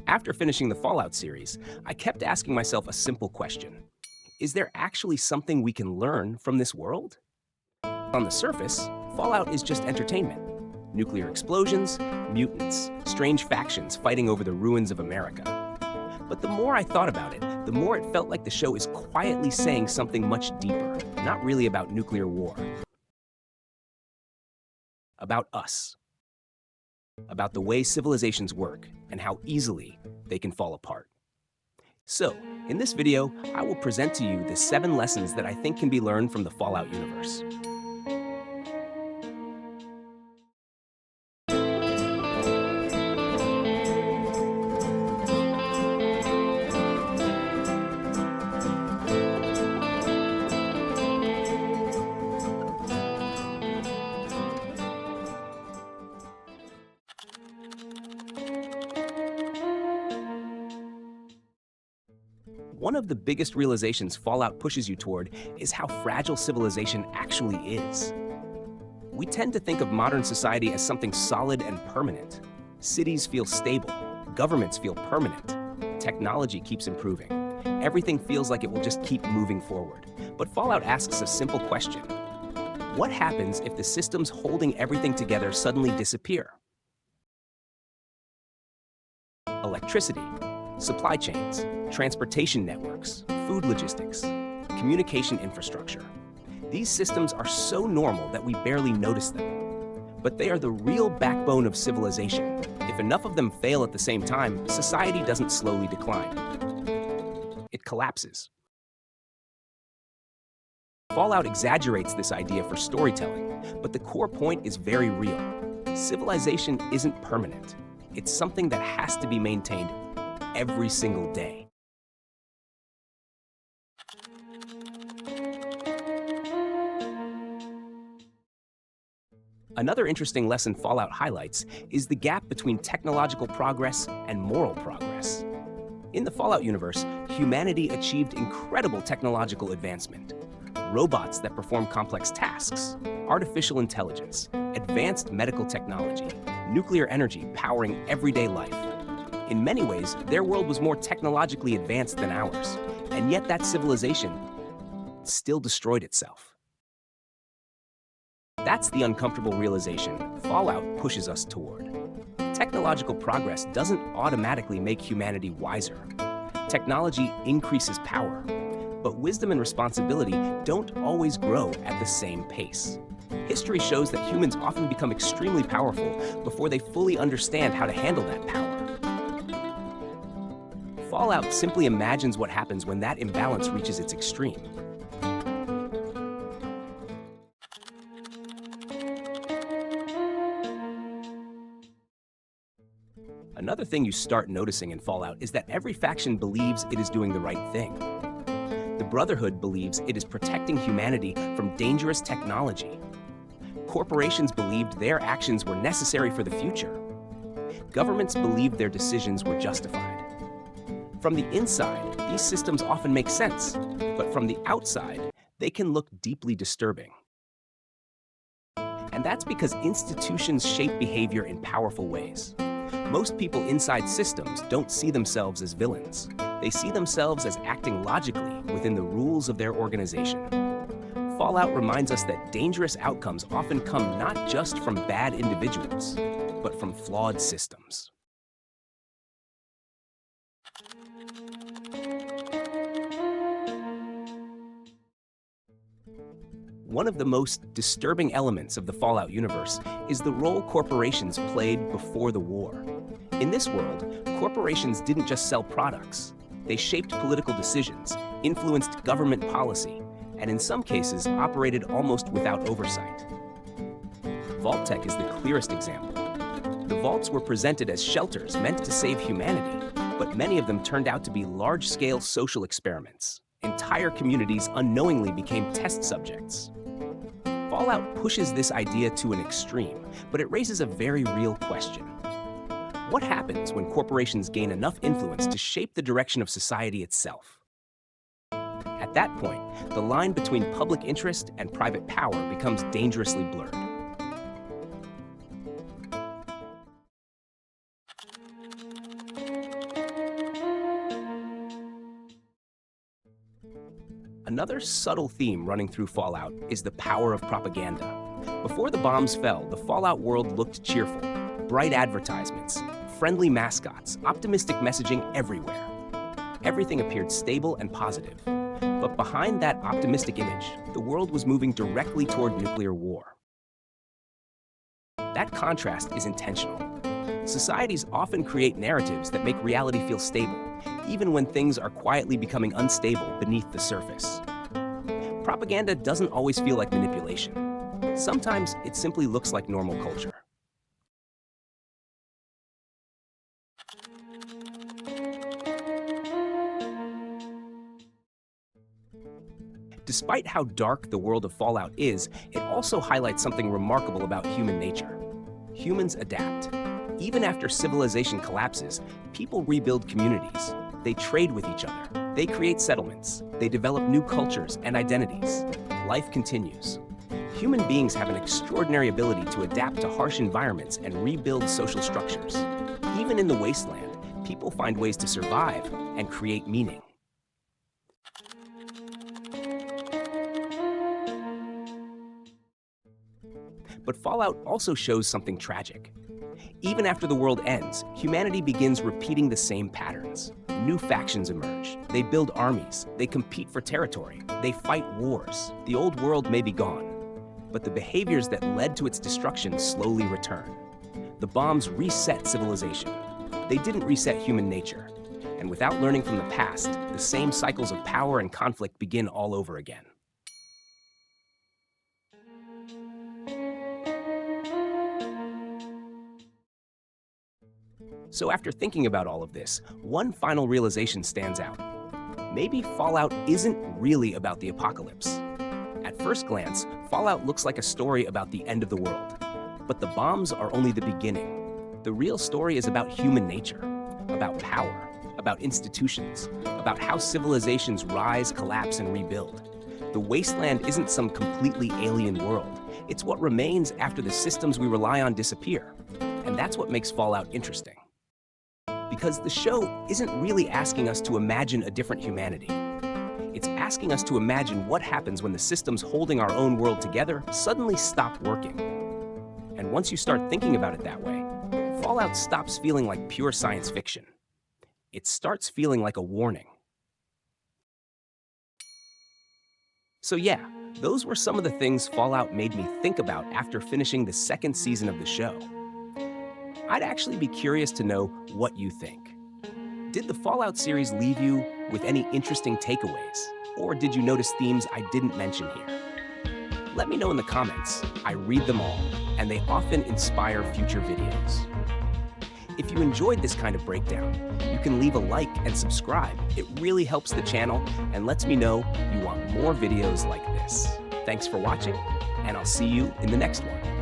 After finishing the Fallout series, I kept asking myself a simple question. Is there actually something we can learn from this world? On the surface, Fallout is just entertainment. Nuclear explosions, mutants, strange factions fighting over the ruins of America. But the more I thought about it, the more it felt like the show is quietly saying something much deeper, not really about nuclear war. About us. About the way civilizations work and how easily they can fall apart. So, in this video, I will present to you the 7 lessons that I think can be learned from the Fallout universe. One of the biggest realizations Fallout pushes you toward is how fragile civilization actually is. We tend to think of modern society as something solid and permanent. Cities feel stable, governments feel permanent, technology keeps improving. Everything feels like it will just keep moving forward. But Fallout asks a simple question. What happens if the systems holding everything together suddenly disappear? Electricity, supply chains, transportation networks, food logistics, communication infrastructure. These systems are so normal that we barely notice them. But they are the real backbone of civilization. If enough of them fail at the same time, society doesn't slowly decline. It collapses. Fallout exaggerates this idea for storytelling, but the core point is very real. Civilization isn't permanent. It's something that has to be maintained every single day. Another interesting lesson Fallout highlights is the gap between technological progress and moral progress. In the Fallout universe, humanity achieved incredible technological advancement. Robots that perform complex tasks, artificial intelligence, advanced medical technology, nuclear energy powering everyday life. In many ways, their world was more technologically advanced than ours, and yet that civilization still destroyed itself. That's the uncomfortable realization Fallout pushes us toward. Technological progress doesn't automatically make humanity wiser. Technology increases power, but wisdom and responsibility don't always grow at the same pace. History shows that humans often become extremely powerful before they fully understand how to handle that power. Fallout simply imagines what happens when that imbalance reaches its extreme. Another thing you start noticing in Fallout is that every faction believes it is doing the right thing. The Brotherhood believes it is protecting humanity from dangerous technology. Corporations believed their actions were necessary for the future. Governments believed their decisions were justified. From the inside, these systems often make sense, but from the outside, they can look deeply disturbing. And that's because institutions shape behavior in powerful ways. Most people inside systems don't see themselves as villains. They see themselves as acting logically within the rules of their organization. Fallout reminds us that dangerous outcomes often come not just from bad individuals, but from flawed systems. One of the most disturbing elements of the Fallout universe is the role corporations played before the war. In this world, corporations didn't just sell products. They shaped political decisions, influenced government policy, and in some cases operated almost without oversight. Vault-Tec is the clearest example. The vaults were presented as shelters meant to save humanity, but many of them turned out to be large-scale social experiments. Entire communities unknowingly became test subjects. Fallout pushes this idea to an extreme, but it raises a very real question. What happens when corporations gain enough influence to shape the direction of society itself? At that point, the line between public interest and private power becomes dangerously blurred. Another subtle theme running through Fallout is the power of propaganda. Before the bombs fell, the Fallout world looked cheerful. Bright advertisements, friendly mascots, optimistic messaging everywhere. Everything appeared stable and positive. But behind that optimistic image, the world was moving directly toward nuclear war. That contrast is intentional. Societies often create narratives that make reality feel stable, even when things are quietly becoming unstable beneath the surface. Propaganda doesn't always feel like manipulation. Sometimes it simply looks like normal culture. Despite how dark the world of Fallout is, it also highlights something remarkable about human nature. Humans adapt. Even after civilization collapses, people rebuild communities. They trade with each other. They create settlements. They develop new cultures and identities. Life continues. Human beings have an extraordinary ability to adapt to harsh environments and rebuild social structures. Even in the wasteland, people find ways to survive and create meaning. But Fallout also shows something tragic. Even after the world ends, humanity begins repeating the same patterns. New factions emerge. They build armies. They compete for territory. They fight wars. The old world may be gone, but the behaviors that led to its destruction slowly return. The bombs reset civilization. They didn't reset human nature. And without learning from the past, the same cycles of power and conflict begin all over again. So after thinking about all of this, one final realization stands out. Maybe Fallout isn't really about the apocalypse. At first glance, Fallout looks like a story about the end of the world. But the bombs are only the beginning. The real story is about human nature, about power, about institutions, about how civilizations rise, collapse, and rebuild. The wasteland isn't some completely alien world. It's what remains after the systems we rely on disappear. And that's what makes Fallout interesting. Because the show isn't really asking us to imagine a different humanity. It's asking us to imagine what happens when the systems holding our own world together suddenly stop working. And once you start thinking about it that way, Fallout stops feeling like pure science fiction. It starts feeling like a warning. So yeah, those were some of the things Fallout made me think about after finishing the second season of the show. I'd actually be curious to know what you think. Did the Fallout series leave you with any interesting takeaways? Or did you notice themes I didn't mention here? Let me know in the comments. I read them all, and they often inspire future videos. If you enjoyed this kind of breakdown, you can leave a like and subscribe. It really helps the channel and lets me know you want more videos like this. Thanks for watching, and I'll see you in the next one.